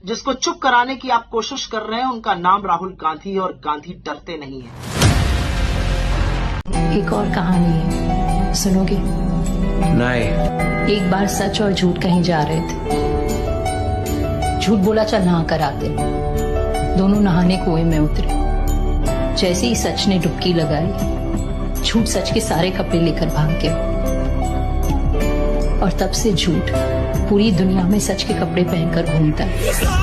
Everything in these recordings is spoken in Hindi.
जिसको चुप कराने की आप कोशिश कर रहे हैं, उनका नाम राहुल गांधी, और गांधी डरते नहीं है। एक और कहानी है, सुनोगे? नहीं। एक बार सच और झूठ कहीं जा रहे थे। झूठ बोला चल नहा कर आते। दोनों नहाने कुएं में उतरे। जैसे ही सच ने डुबकी लगाई, झूठ सच के सारे कपड़े लेकर भाग गया। और तब से झूठ पूरी दुनिया में सच के कपड़े पहनकर घूमता है।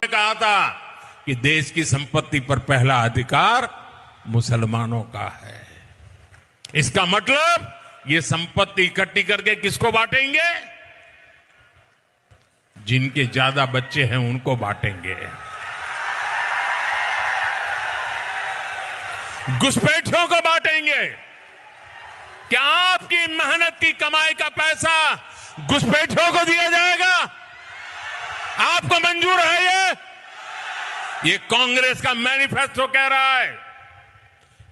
कहा था कि देश की संपत्ति पर पहला अधिकार मुसलमानों का है। इसका मतलब ये संपत्ति इकट्ठी करके किसको बांटेंगे? जिनके ज्यादा बच्चे हैं उनको बांटेंगे। घुसपैठियों को बांटेंगे। क्या आपकी मेहनत की कमाई का पैसा घुसपैठियों को दिया जाएगा? आपको मंजूर है? ये कांग्रेस का मैनिफेस्टो कह रहा है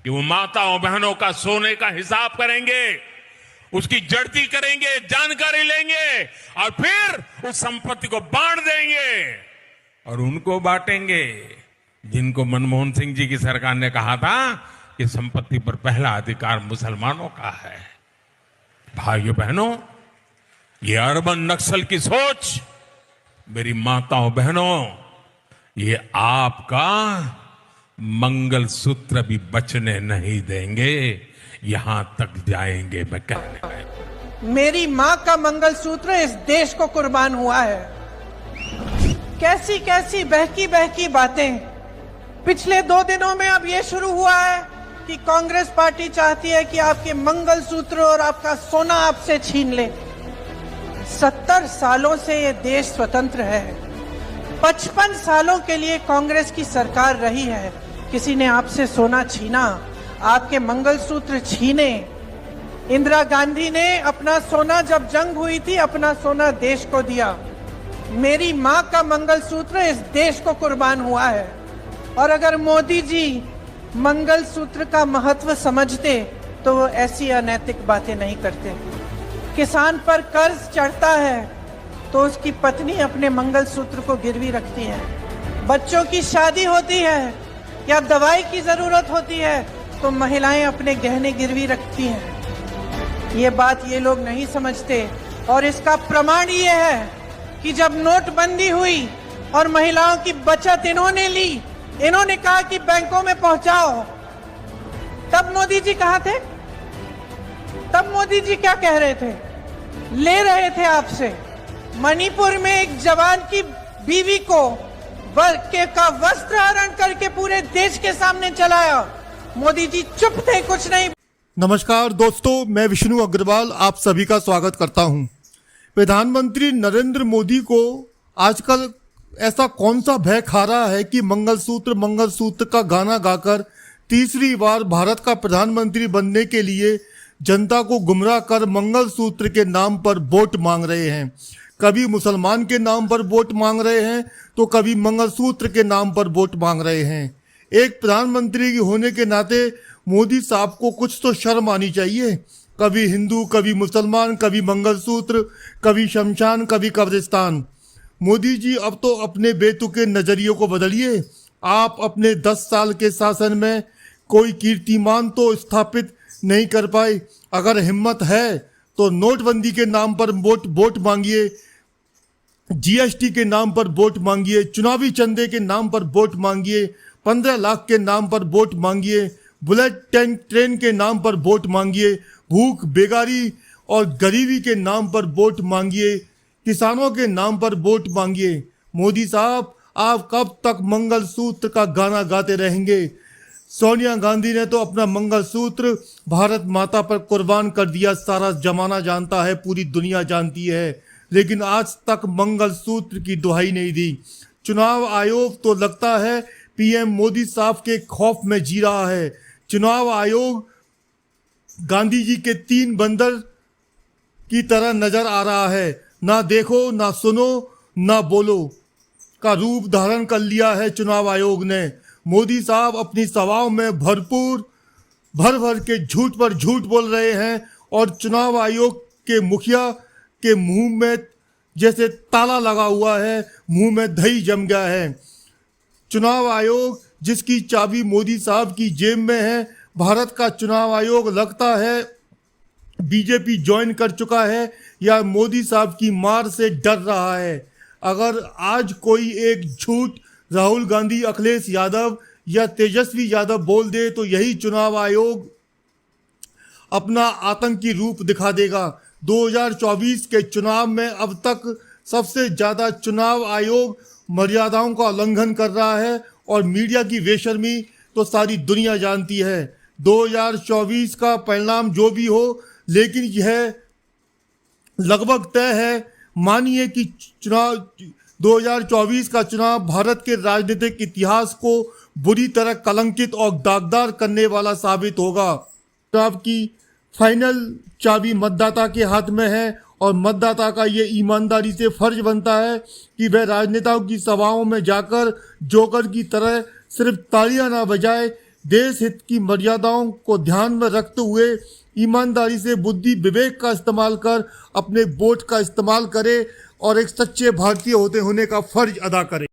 कि वो माताओं बहनों का सोने का हिसाब करेंगे, उसकी जड़ती करेंगे, जानकारी लेंगे और फिर उस संपत्ति को बांट देंगे। और उनको बांटेंगे जिनको मनमोहन सिंह जी की सरकार ने कहा था कि संपत्ति पर पहला अधिकार मुसलमानों का है। भाइयों बहनों, ये अर्बन नक्सल की सोच, मेरी माताओं बहनों, ये आपका मंगलसूत्र भी बचने नहीं देंगे। यहां तक जाएंगे मैं कहने का। मेरी मां का मंगलसूत्र इस देश को कुर्बान हुआ है। कैसी कैसी बहकी बहकी बातें। पिछले 2 दिनों में अब ये शुरू हुआ है कि कांग्रेस पार्टी चाहती है कि आपके मंगलसूत्र और आपका सोना आपसे छीन ले। 70 सालों से ये देश स्वतंत्र है। 55 सालों के लिए कांग्रेस की सरकार रही है। किसी ने आपसे सोना छीना, आपके मंगलसूत्र छीने? इंदिरा गांधी ने अपना सोना, जब जंग हुई थी, अपना सोना देश को दिया। मेरी मां का मंगलसूत्र इस देश को कुर्बान हुआ है। और अगर मोदी जी मंगलसूत्र का महत्व समझते तो वो ऐसी अनैतिक बातें नहीं करते। किसान पर कर्ज चढ़ता है तो उसकी पत्नी अपने मंगलसूत्र को गिरवी रखती है। बच्चों की शादी होती है या दवाई की जरूरत होती है तो महिलाएं अपने गहने गिरवी रखती हैं। ये बात ये लोग नहीं समझते। और इसका प्रमाण ये है कि जब नोटबंदी हुई और महिलाओं की बचत इन्होंने ली, इन्होंने कहा कि बैंकों में पहुंचाओ, तब मोदी जी कहां थे? तब मोदी जी क्या कह रहे थे? ले रहे थे आपसे। मणिपुर में एक जवान की बीवी को का वस्त्र हरण करके पूरे देश के सामने चलाया। मोदी जी चुप थे, कुछ नहीं। नमस्कार दोस्तों, मैं विष्णु अग्रवाल आप सभी का स्वागत करता हूं। प्रधानमंत्री नरेंद्र मोदी को आजकल ऐसा कौन सा भय खा रहा है कि मंगलसूत्र का गाना गाकर तीसरी बार भारत का प्रधानमंत्री बनने के लिए जनता को गुमराह कर मंगलसूत्र के नाम पर वोट मांग रहे हैं। कभी मुसलमान के नाम पर वोट मांग रहे हैं तो कभी मंगलसूत्र के नाम पर वोट मांग रहे हैं। एक प्रधानमंत्री होने के नाते मोदी साहब को कुछ तो शर्म आनी चाहिए। कभी हिंदू, कभी मुसलमान, कभी मंगलसूत्र, कभी शमशान, कभी कब्रिस्तान। मोदी जी अब तो अपने बेतुके नजरियों को बदलिए। आप अपने 10 साल के शासन में कोई कीर्तिमान तो स्थापित नहीं कर पाए। अगर हिम्मत है तो नोटबंदी के नाम पर वोट मांगिए, जीएसटी के नाम पर वोट मांगिए, चुनावी चंदे के नाम पर वोट मांगिए, 15 लाख के नाम पर वोट मांगिए, बुलेट ट्रेन के नाम पर वोट मांगिए, भूख बेगारी और गरीबी के नाम पर वोट मांगिए, किसानों के नाम पर वोट मांगिए। मोदी साहब, आप कब तक मंगलसूत्र का गाना गाते रहेंगे? सोनिया गांधी ने तो अपना मंगलसूत्र भारत माता पर कुर्बान कर दिया, सारा जमाना जानता है, पूरी दुनिया जानती है, लेकिन आज तक मंगलसूत्र की दुहाई नहीं दी। चुनाव आयोग तो लगता है पीएम मोदी साहब के खौफ में जी रहा है। चुनाव आयोग गांधी जी के 3 बंदर की तरह नजर आ रहा है, ना देखो, ना सुनो, ना बोलो का रूप धारण कर लिया है चुनाव आयोग ने। मोदी साहब अपनी सभाओं में भर भर के झूठ पर झूठ बोल रहे हैं और चुनाव आयोग के मुखिया के मुंह में जैसे ताला लगा हुआ है, मुंह में दही जम गया है। चुनाव आयोग जिसकी चाबी मोदी साहब की जेब में है, भारत का चुनाव आयोग लगता है बीजेपी ज्वाइन कर चुका है या मोदी साहब की मार से डर रहा है। अगर आज कोई एक झूठ राहुल गांधी, अखिलेश यादव या तेजस्वी यादव बोल दे तो यही चुनाव आयोग अपना आतंकी रूप दिखा देगा। 2024 के चुनाव में अब तक सबसे ज्यादा चुनाव आयोग मर्यादाओं का उल्लंघन कर रहा है और मीडिया की बेशर्मी तो सारी दुनिया जानती है। 2024 का परिणाम जो भी हो, लेकिन यह लगभग तय है, मानिए कि चुनाव 2024 का चुनाव भारत के राजनीतिक इतिहास को बुरी तरह कलंकित और दागदार करने वाला साबित होगा। चुनाव की फाइनल चाबी मतदाता के हाथ में है और मतदाता का ये ईमानदारी से फर्ज बनता है कि वह राजनेताओं की सभाओं में जाकर जोकर की तरह सिर्फ तालियां ना बजाए, देश हित की मर्यादाओं को ध्यान में रखते हुए ईमानदारी से बुद्धि विवेक का इस्तेमाल कर अपने वोट का इस्तेमाल करे और एक सच्चे भारतीय होने का फर्ज अदा करे।